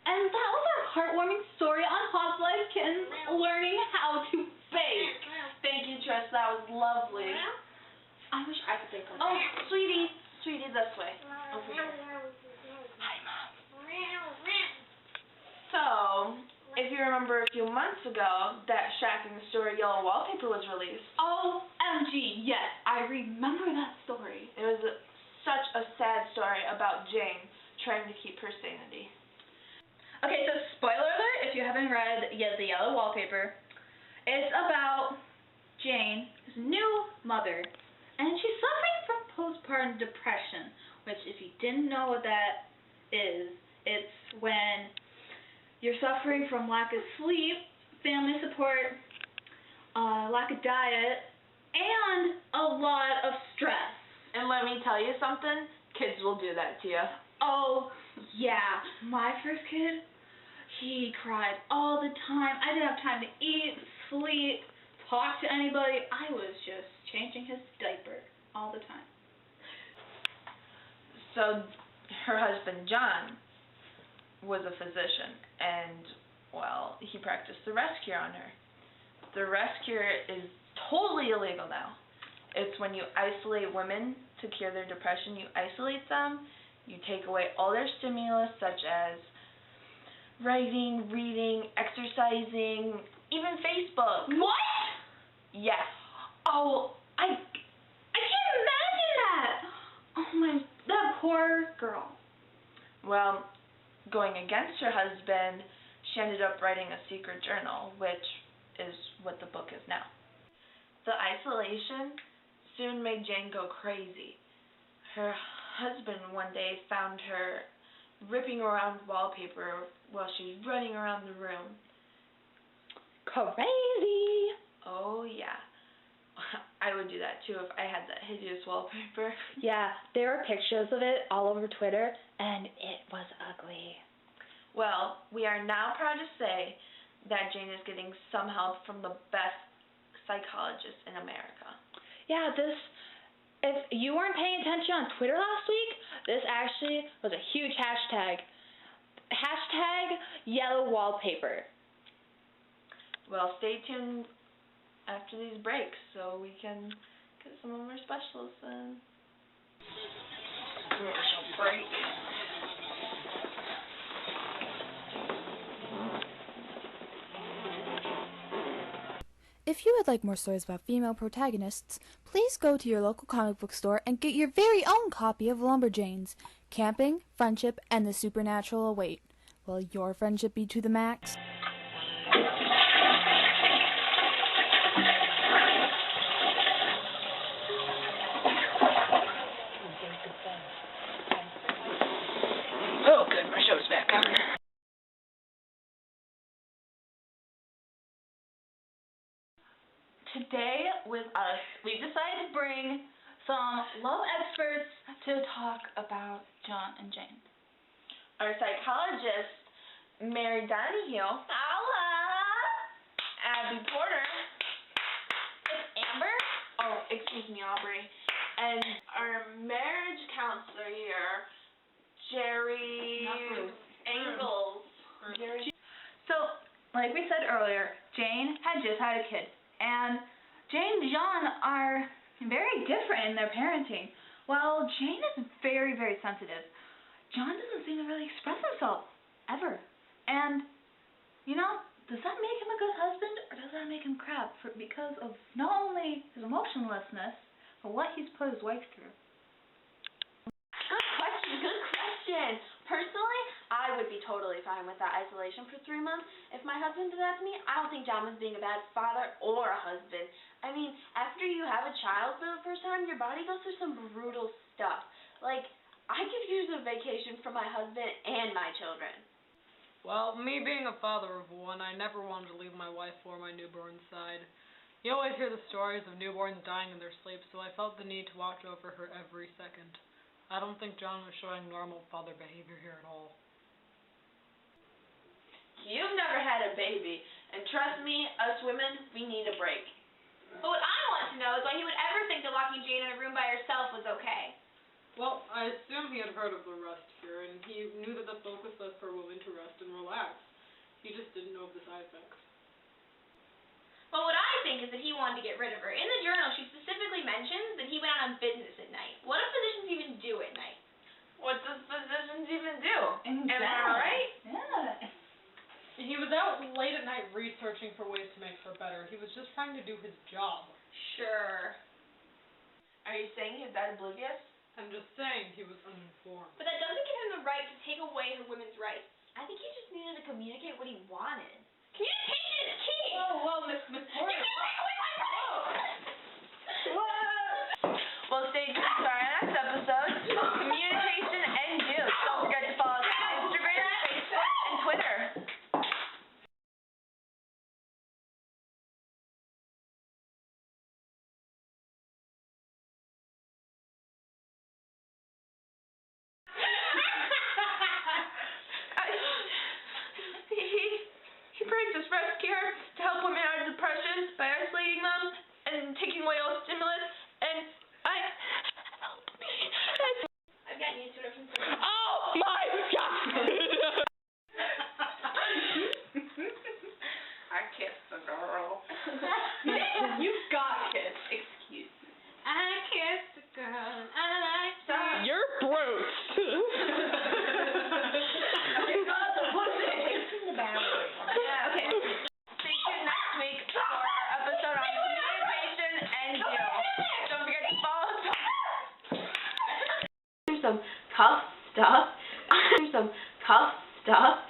And that was our heartwarming story on Hot Life Kittens learning how to bake. Thank you, Trish. That was lovely. I wish I could bake. Oh, sweetie, this way. Over here. Hi, Mom. So, if you remember a few months ago, that shocking story, Yellow Wallpaper, was released. OMG, yes, I remember that story. It was such a sad story about Jane trying to keep her sanity. Okay, so spoiler alert, if you haven't read yet The Yellow Wallpaper, it's about Jane, his new mother, and she's suffering from postpartum depression, which if you didn't know what that is, it's when you're suffering from lack of sleep, family support, lack of diet, and a lot of stress. And let me tell you something, kids will do that to you. Oh, yeah. My first kid, he cried all the time. I didn't have time to eat, sleep, talk to anybody. I was just changing his diaper all the time. So, her husband, John, was a physician, and, well, he practiced the rescue on her. The rescue is totally illegal now. It's when you isolate women to cure their depression. You isolate them, you take away all their stimulus, such as writing, reading, exercising, even Facebook. What? Yes. Oh, I can't imagine that. Oh that poor girl. Well, going against her husband, she ended up writing a secret journal, which is what the book is now. The isolation soon made Jane go crazy. Her husband one day found her ripping around wallpaper while she's running around the room. Crazy. Oh, yeah. I would do that too if I had that hideous wallpaper. Yeah, there were pictures of it all over Twitter, and it was ugly. Well, we are now proud to say that Jane is getting some help from the best psychologists in America. Yeah, if you weren't paying attention on Twitter last week, this actually was a huge hashtag. Hashtag Yellow Wallpaper. Well, stay tuned after these breaks so we can get some of our specialists in. Commercial break. If you would like more stories about female protagonists, please go to your local comic book store and get your very own copy of Lumberjanes. Camping, friendship, and the supernatural await. Will your friendship be to the max? Oh, good, my show's back on. Today with us, we decided to bring some love experts to talk about John and Jane. Our psychologist, Mary Donahue. Holla! Abby Porter. It's Amber. Oh, excuse me, Aubrey. And our marriage counselor here, Jerry Engels. So, like we said earlier, Jane had just had a kid. And Jane and John are very different in their parenting. While Jane is very, very sensitive, John doesn't seem to really express himself, ever. And, does that make him a good husband, or does that make him crap because of not only his emotionlessness, but what he's put his wife through? Good question. Personally, I would be totally fine with that isolation for 3 months. If my husband did that to me, I don't think John was being a bad father or a husband. I mean, after you have a child for the first time, your body goes through some brutal stuff. Like, I could use a vacation from my husband and my children. Well, me being a father of one, I never wanted to leave my wife or my newborn's side. You always hear the stories of newborns dying in their sleep, so I felt the need to watch over her every second. I don't think John was showing normal father behavior here at all. You've never had a baby, and trust me, us women, we need a break. But what I want to know is why he would ever think that locking Jane in a room by herself was okay. Well, I assume he had heard of the rest cure, and he knew that the focus was for women to rest and relax. He just didn't know of the side effects. But what I think is that he wanted to get rid of her. In the journal, she specifically mentions that he went out on business at night. What do physicians even do at night? What does physicians even do? Exactly. Am I right? Yeah. He was out late at night researching for ways to make her better. He was just trying to do his job. Sure. Are you saying he's that oblivious? I'm just saying he was uninformed. But that doesn't give him the right to take away her women's rights. I think he just needed to communicate what he wanted. Communication is key! Whoa, Miss You can't take away my rights! Well, stay tuned to our next episode, Communication and Juice. Don't forget to follow us on Instagram, Facebook, and Twitter. He practiced rest cure to help women out of depression by isolating them and taking away all stimulus, and helped me. I've gotten used to it from first. Oh my God! I kissed the girl. You got kids. Excuse me. I kissed a girl and I liked her. You're Bruce. Yeah. Okay. Stay tuned next week for our episode on communication and juice. Don't forget to follow us. Here's some cuff stuff. Here's some cuff stuff.